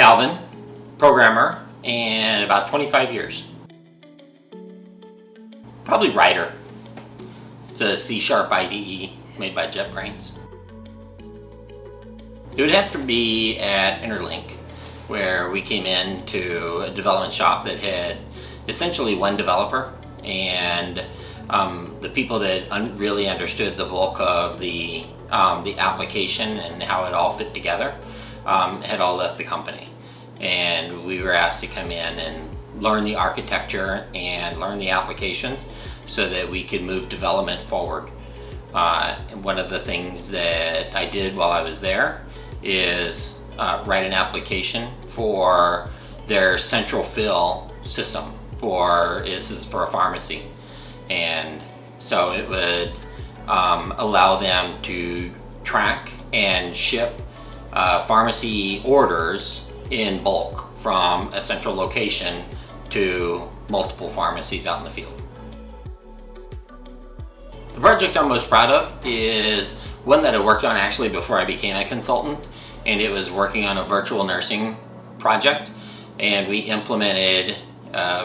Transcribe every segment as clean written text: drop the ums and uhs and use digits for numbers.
Kalvin, programmer, and about 25 years. Probably writer. It's a C# IDE made by JetBrains. It would have to be at Interlink, where we came into a development shop that had essentially one developer, and the people that really understood the bulk of the application and how it all fit together had all left the company. And we were asked to come in and learn the architecture and learn the applications so that we could move development forward. And one of the things that I did while I was there is write an application for their central fill system. This is for a pharmacy, and so it would allow them to track and ship pharmacy orders in bulk from a central location to multiple pharmacies out in the field. The project I'm most proud of is one that I worked on actually before I became a consultant, and it was working on a virtual nursing project. And we implemented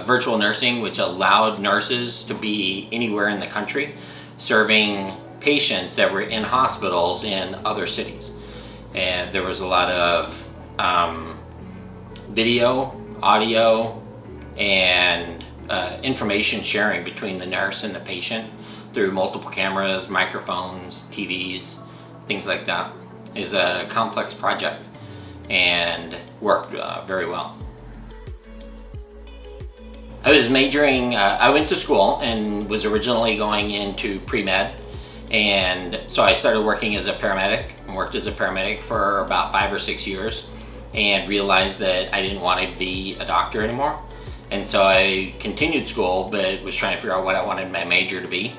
virtual nursing, which allowed nurses to be anywhere in the country serving patients that were in hospitals in other cities. And there was a lot of video, audio, and information sharing between the nurse and the patient through multiple cameras, microphones, TVs, things like that. It is a complex project and worked very well. I was majoring, I went to school and was originally going into pre-med, and so I started working as a paramedic and worked as a paramedic for about 5 or 6 years and realized that I didn't want to be a doctor anymore. And so I continued school, but was trying to figure out what I wanted my major to be.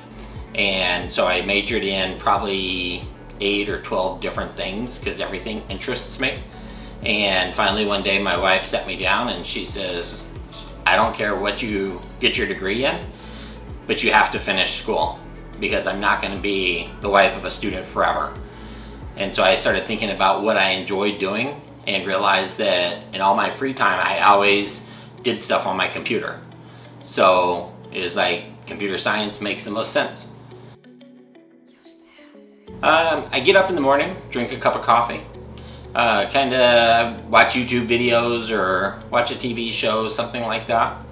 And so I majored in probably 8 or 12 different things because everything interests me. And finally one day my wife sat me down and she says, I don't care what you get your degree in, but you have to finish school because I'm not going to be the wife of a student forever. And so I started thinking about what I enjoyed doing and realized that in all my free time I always did stuff on my computer. So it was like computer science makes the most sense. I get up in the morning, drink a cup of coffee, kind of watch YouTube videos or watch a TV show, something like that.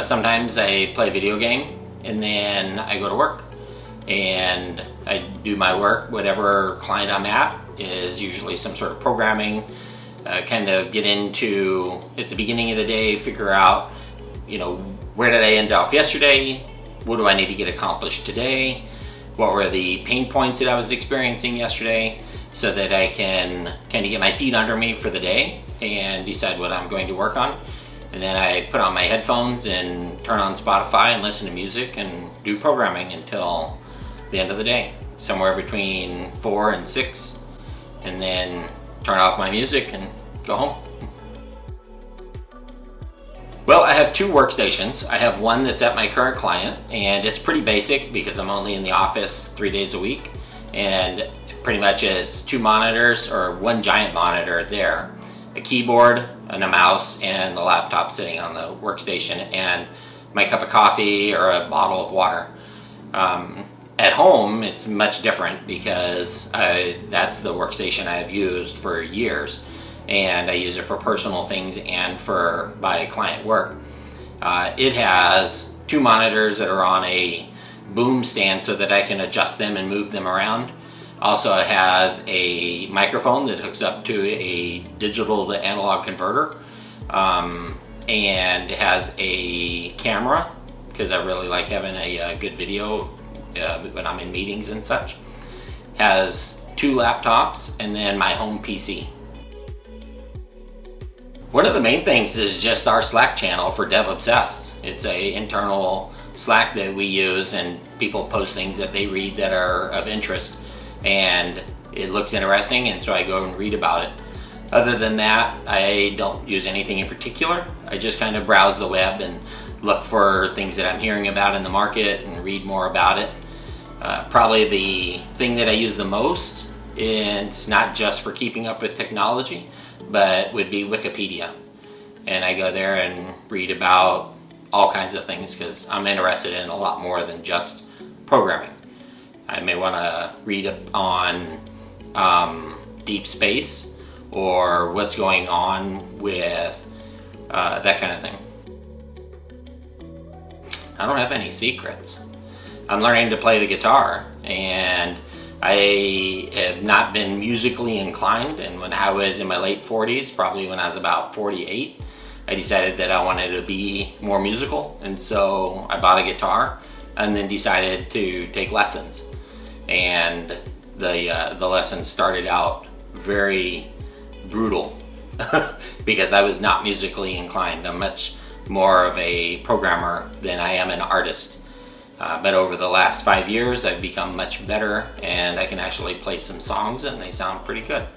Sometimes I play a video game, and then I go to work and I do my work. Whatever client I'm at is usually some sort of programming. Kind of get into, at the beginning of the day, figure out, where did I end off yesterday? What do I need to get accomplished today? What were the pain points that I was experiencing yesterday, so that I can kind of get my feet under me for the day and decide what I'm going to work on. And then I put on my headphones and turn on Spotify and listen to music and do programming until the end of the day, somewhere between 4 and 6, and then turn off my music and go home. Well, I have 2 workstations. I have one that's at my current client, and it's pretty basic because I'm only in the office 3 days a week, and pretty much it's 2 monitors, or 1 giant monitor there, a keyboard and a mouse, and the laptop sitting on the workstation, and my cup of coffee or a bottle of water. At home, it's much different because that's the workstation I've used for years, and I use it for personal things and for my client work. It has 2 monitors that are on a boom stand so that I can adjust them and move them around. Also, it has a microphone that hooks up to a digital to analog converter, and it has a camera because I really like having a good video when I'm in meetings and such. Has 2 laptops and then my home PC. One of the main things is just our Slack channel for DevObsessed. It's an internal Slack that we use, and people post things that they read that are of interest, and it looks interesting, and so I go and read about it. Other than that, I don't use anything in particular. I just kind of browse the web and look for things that I'm hearing about in the market and read more about it. Probably the thing that I use the most it's not just for keeping up with technology, but would be Wikipedia. And I go there and read about all kinds of things because I'm interested in a lot more than just programming. I may want to read on deep space or what's going on with that kind of thing. I don't have any secrets. I'm learning to play the guitar, and I have not been musically inclined, and when I was in my late 40s, probably when I was about 48, I decided that I wanted to be more musical, and so I bought a guitar and then decided to take lessons. And the lessons started out very brutal because I was not musically inclined. I'm much more of a programmer than I am an artist. But over the last 5 years, I've become much better, and I can actually play some songs and they sound pretty good.